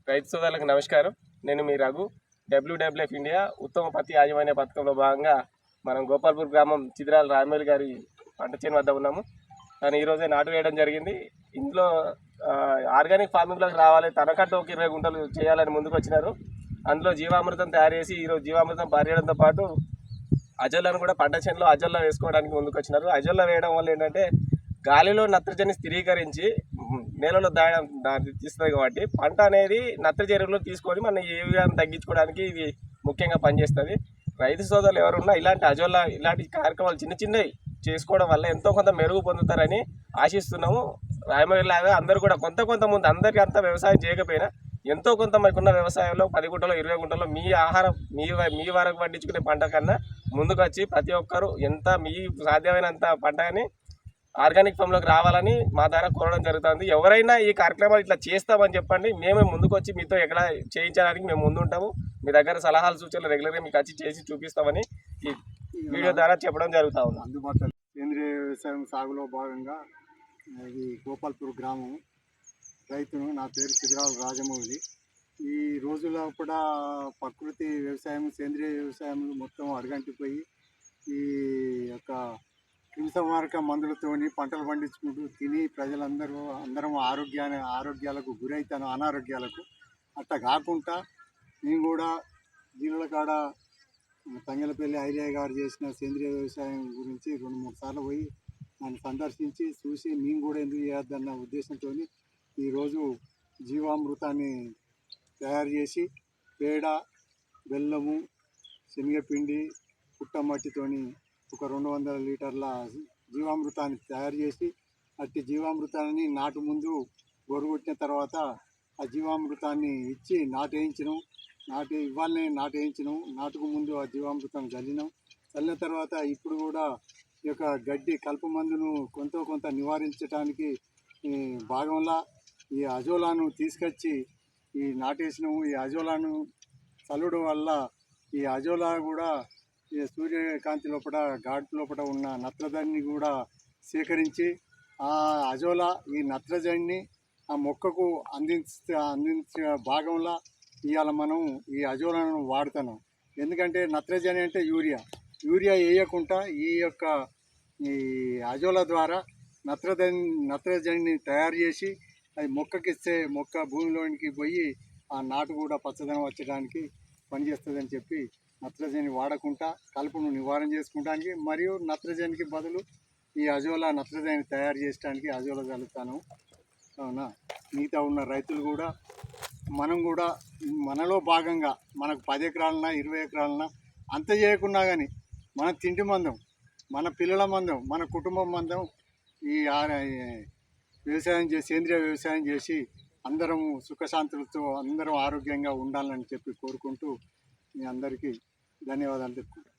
రైతు సోదరులకు నమస్కారం. నేను మీ రఘు. WWF ఇండియా ఉత్తమ పత్తి యాజమాన్య పథకంలో భాగంగా మనం గోపాల్పూర్ గ్రామం చిద్రాల రామేల్ గారి పంట చేను వద్ద ఉన్నాము. కానీ ఈరోజే నాటు వేయడం జరిగింది. ఇందులో ఆర్గానిక్ ఫార్మింగ్లోకి రావాలి, తనకంటూ ఒక 20 గుంటలు చేయాలని ముందుకు వచ్చినారు. అందులో జీవామృతం తయారు చేసి ఈరోజు జీవామృతం పారేయడంతో పాటు అజొల్లను కూడా పంట చేనులో అజొల్లా వేసుకోవడానికి ముందుకు వచ్చినారు. అజొల్లా వేయడం వల్ల ఏంటంటే గాలిలో నత్రజని స్థిరీకరించి నేలలో తీస్తుంది కాబట్టి పంట అనేది నత్రజనిలో తీసుకొని మన ఏవియాన్ని తగ్గించుకోవడానికి ఇది ముఖ్యంగా పనిచేస్తుంది. రైతు సోదరులు ఎవరున్నా ఇలాంటి అజొల్లా ఇలాంటి కార్యక్రమాలు చిన్న చిన్నవి చేసుకోవడం వల్ల ఎంతో కొంత మెరుగు పొందుతారని ఆశిస్తున్నాము. రాయమల్లిలాగా అందరూ కూడా కొంతమంది అందరికీ అంతా వ్యవసాయం చేయకపోయినా ఎంతో కొంత మనకున్న వ్యవసాయంలో 10 గుంటలో 20 గుంటలో మీ ఆహారం మీ వరకు పండించుకునే పంట కన్నా ముందుకు వచ్చి ప్రతి ఒక్కరూ ఎంత మీ సాధ్యమైనంత పంటని ఆర్గానిక్ ఫామ్లోకి రావాలని మా ద్వారా కోరడం జరుగుతుంది. ఎవరైనా ఈ కార్యక్రమాలు ఇట్లా చేస్తామని చెప్పండి, మేమే ముందుకు వచ్చి మీతో ఎక్కడ చేయించడానికి మేము ముందుంటాము. మీ దగ్గర సలహాలు సూచనలు రెగ్యులర్గా మీకు వచ్చి చేసి చూపిస్తామని ఈ వీడియో ద్వారా చెప్పడం జరుగుతూ ఉంది. అందుబాటులో సేంద్రీయ వ్యవసాయం సాగులో భాగంగా ఇది గోపాల్పూర్ గ్రామం రైతును. నా పేరు చిద్రాల రాజమౌళి. ఈ రోజుల్లో కూడా ప్రకృతి వ్యవసాయం సేంద్రీయ వ్యవసాయం మొత్తం అడుగంటిపోయి ఈ యొక్క క్రిమిసంహారక మందులతోని పంటలు పండించుకుంటూ తిని అందరం ఆరోగ్యాలకు గురవుతాను, అనారోగ్యాలకు. అట్లా కాకుండా నేను కూడా జీనుల కాడ తంగెలపల్లి ఐలయ్య గారు చేసిన సేంద్రీయ వ్యవసాయం గురించి 2-3 సార్లు పోయి దాన్ని సందర్శించి చూసి మేము కూడా ఎందుకు చేయొద్దన్న ఉద్దేశంతో ఈరోజు జీవామృతాన్ని తయారు చేసి పేడ, బెల్లము, శనగపిండి, పుట్టమట్టితోని ఒక 200 లీటర్ల జీవామృతాన్ని తయారు చేసి అట్టి జీవామృతాన్ని నాటు ముందు గొరగొట్టిన తర్వాత ఆ జీవామృతాన్ని ఇచ్చి నాటేయించినాం. ఇవాళనే నాటేయించినాం. నాటుకు ముందు ఆ జీవామృతం చల్లిన తర్వాత ఇప్పుడు కూడా ఈ యొక్క గడ్డి కలుపు మందును కొంత నివారించడానికి భాగంలో ఈ అజోలాను తీసుకొచ్చి ఈ నాటేసినాము. ఈ అజోలాను చల్లడం వల్ల ఈ అజోలా కూడా ఈ సూర్యకాంతి గాడి లోపల ఉన్న నత్రజనిని కూడా సేకరించి ఆ అజోలా ఈ నత్రజనిని ఆ మొక్కకు అందించే భాగంలో ఇవాళ మనం ఈ అజోలాను వాడుతున్నాం. ఎందుకంటే నత్రజని అంటే యూరియా వేయకుండా ఈ అజోలా ద్వారా నత్రజనిని తయారు చేసి అది మొక్కకిస్తే మొక్క భూమిలోనికి పోయి ఆ నాటు కూడా పచ్చదనం వచ్చడానికి పనిచేస్తుందని చెప్పి నత్రజని వాడకుండా కలుపును నివారణ చేసుకోవడానికి మరియు నత్రజనికి బదులు ఈ అజోలా నత్రజని తయారు చేయడానికి అజోలా చల్లుతాను. అవునా, మిగతా ఉన్న రైతులు కూడా మనం కూడా మనలో భాగంగా మనకు 10 ఎకరాలన్నా 20 ఎకరాలన్నా అంత చేయకున్నా కానీ మన తిండి మందం, మన పిల్లల మందం, మన కుటుంబం మందం ఈ సేంద్రీయ వ్యవసాయం చేసి అందరం సుఖశాంతులతో అందరం ఆరోగ్యంగా ఉండాలని చెప్పి కోరుకుంటూ మీ అందరికీ ధన్యవాదాలు చెప్పుకుంటాను.